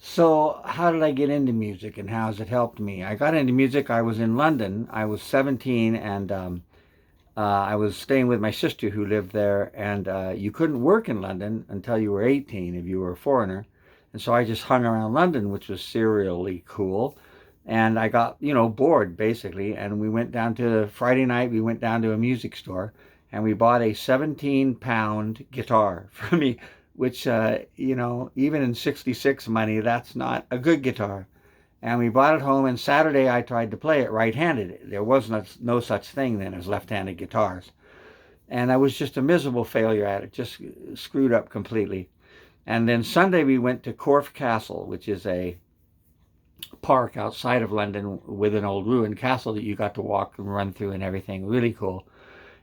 So, how did I get into music and how has it helped me? I got into music. I was in London. I was 17 and I was staying with my sister who lived there. And you couldn't work in London until you were 18 if you were a foreigner. And so I just hung around London, which was serially cool. And I got, bored basically. And we went down to Friday night, we went down to a music store and we bought a 17-pound guitar for me, which, even in 66 money, that's not a good guitar. And we brought it home, and Saturday I tried to play it right-handed. There was no such thing then as left-handed guitars. And I was just a miserable failure at it, just screwed up completely. And then Sunday we went to Corfe Castle, which is a park outside of London with an old ruined castle that you got to walk and run through and everything. Really cool.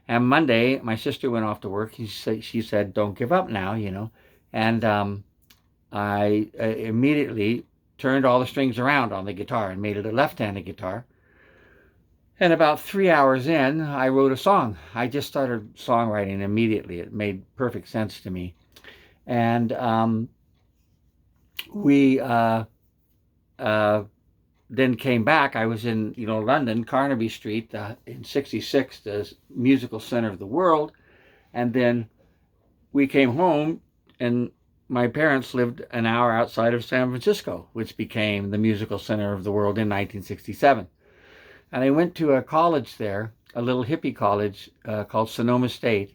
And Monday, my sister went off to work. She said, "Don't give up now." And I immediately turned all the strings around on the guitar and made it a left-handed guitar. And about 3 hours in, I wrote a song. I just started songwriting immediately. It made perfect sense to me. And we then came back. I was in, London, Carnaby Street, in 66, the musical center of the world. And then we came home, and my parents lived an hour outside of San Francisco, which became the musical center of the world in 1967. And I went to a college there, a little hippie college called Sonoma State.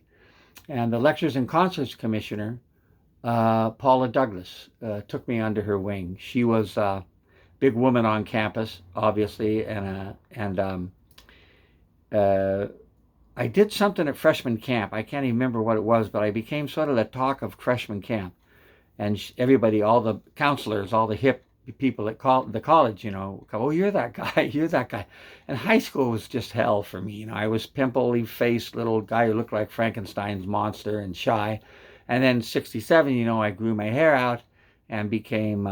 And the Lectures and Concerts Commissioner, Paula Douglas, took me under her wing. She was big woman on campus, obviously, and I did something at freshman camp. I can't even remember what it was, but I became sort of the talk of freshman camp, and everybody, all the counselors, all the hip people at the college, go, "Oh, you're that guy, you're that guy." And high school was just hell for me. I was pimply faced little guy who looked like Frankenstein's monster and shy. And then 67, I grew my hair out and became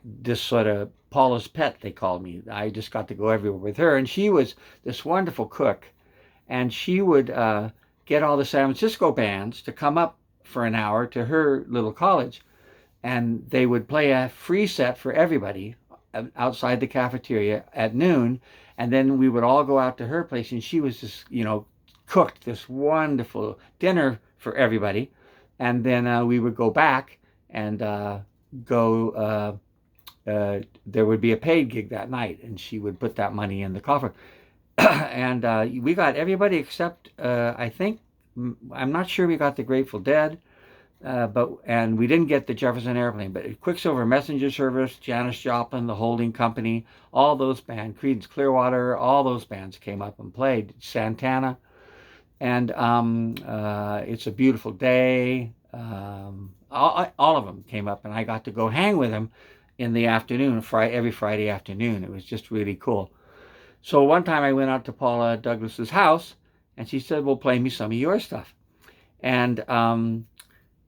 this sort of Paula's pet, they called me. I just got to go everywhere with her. And she was this wonderful cook. And she would get all the San Francisco bands to come up for an hour to her little college. And they would play a free set for everybody outside the cafeteria at noon. And then we would all go out to her place. And she was just, cooked this wonderful dinner for everybody. And then we would go back and there would be a paid gig that night, and she would put that money in the coffer. And we got everybody except, I think, I'm not sure we got the Grateful Dead, and we didn't get the Jefferson Airplane, but Quicksilver Messenger Service, Janis Joplin, the Holding Company, all those bands, Creedence Clearwater, all those bands came up and played. Santana, and It's a Beautiful Day. All of them came up, and I got to go hang with them in the afternoon, every Friday afternoon. It was just really cool. So one time I went out to Paula Douglas's house, and she said, "Well, play me some of your stuff." And when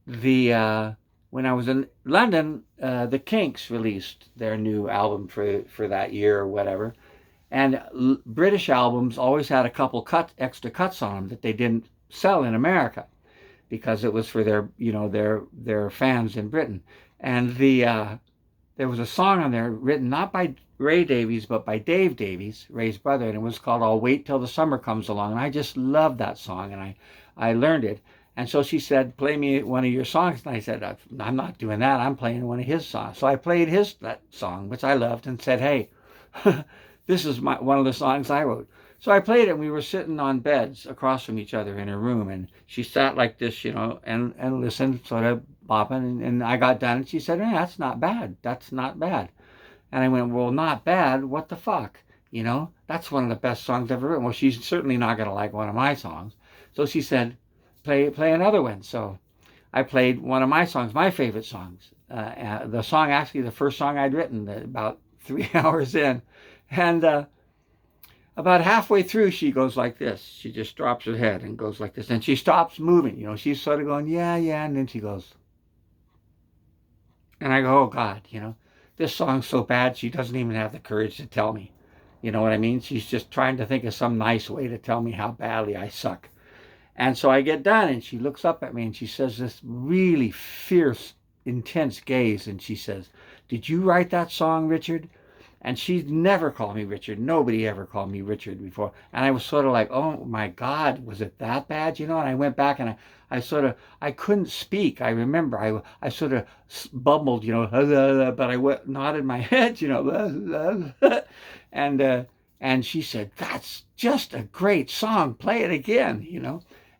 I was in London, the Kinks released their new album for that year or whatever. And British albums always had a couple extra cuts on them that they didn't sell in America, because it was for their fans in Britain. And there was a song on there written not by Ray Davies but by Dave Davies, Ray's brother, and it was called "I'll Wait Till the Summer Comes Along." And I just loved that song, and I learned it. And so she said, "Play me one of your songs." And I said, "I'm not doing that. I'm playing one of his songs." So I played that song, which I loved, and said, "Hey, this is one of the songs I wrote." So I played it, and we were sitting on beds across from each other in her room, and she sat like this, and listened, sort of bopping, and I got done, and she said, "That's not bad. That's not bad." And I went, "Well, not bad? What the fuck? That's one of the best songs I've ever written." Well, she's certainly not going to like one of my songs. So she said, play another one. So I played one of my songs, my favorite songs. The song, actually, the first song I'd written, about 3 hours in. And about halfway through, she goes like this. She just drops her head and goes like this. And she stops moving. She's sort of going, "Yeah, yeah." And then she goes. And I go, "Oh, God, this song's so bad, she doesn't even have the courage to tell me." You know what I mean? She's just trying to think of some nice way to tell me how badly I suck. And so I get done, and she looks up at me, and she says this really fierce intense gaze, and she says, "Did you write that song, Richard?" And she'd never called me Richard. Nobody ever called me Richard before. And I was sort of like, oh my God, was it that bad? And I went back and I sort of, I couldn't speak. I remember I sort of bumbled, but I nodded my head, and she said, "That's just a great song. Play it again.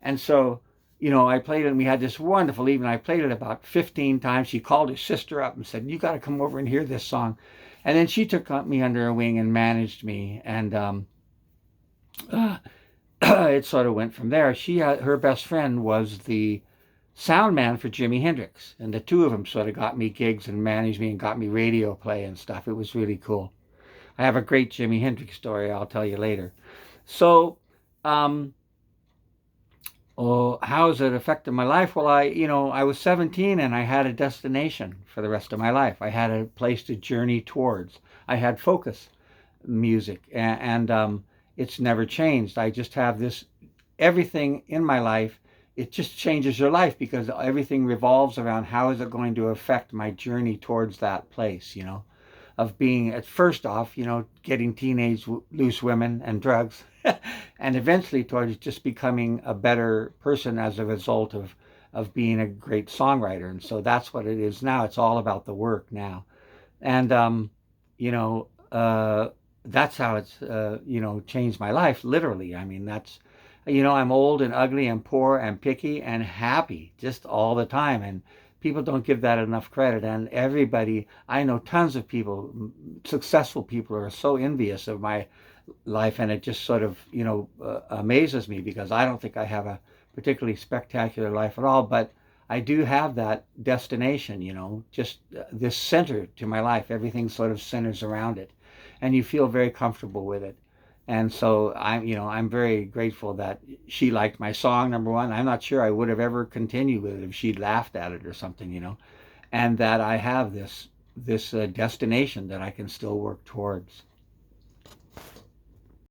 And so, I played it, and we had this wonderful evening. I played it about 15 times. She called her sister up and said, "You got to come over and hear this song." And then she took me under her wing and managed me, and it sort of went from there. Her best friend was the sound man for Jimi Hendrix, and the two of them sort of got me gigs and managed me and got me radio play and stuff. It was really cool. I have a great Jimi Hendrix story I'll tell you later. So, how has it affected my life? Well, I was 17 and I had a destination for the rest of my life. I had a place to journey towards. I had focus music, and it's never changed. I just have this, everything in my life, it just changes your life because everything revolves around how is it going to affect my journey towards that place, of being, at first off, getting teenage loose women and drugs, and eventually towards just becoming a better person as a result of being a great songwriter. And so that's what it is now. It's all about the work now. And, that's how it's, changed my life, literally. I mean, that's, I'm old and ugly and poor and picky and happy just all the time. And people don't give that enough credit. And everybody, I know tons of people, successful people, are so envious of my life, and it just sort of, amazes me because I don't think I have a particularly spectacular life at all, but I do have that destination, just this center to my life. Everything sort of centers around it, and you feel very comfortable with it. And so I'm very grateful that she liked my song, number one. I'm not sure I would have ever continued with it if she'd laughed at it or something, and that I have this destination that I can still work towards.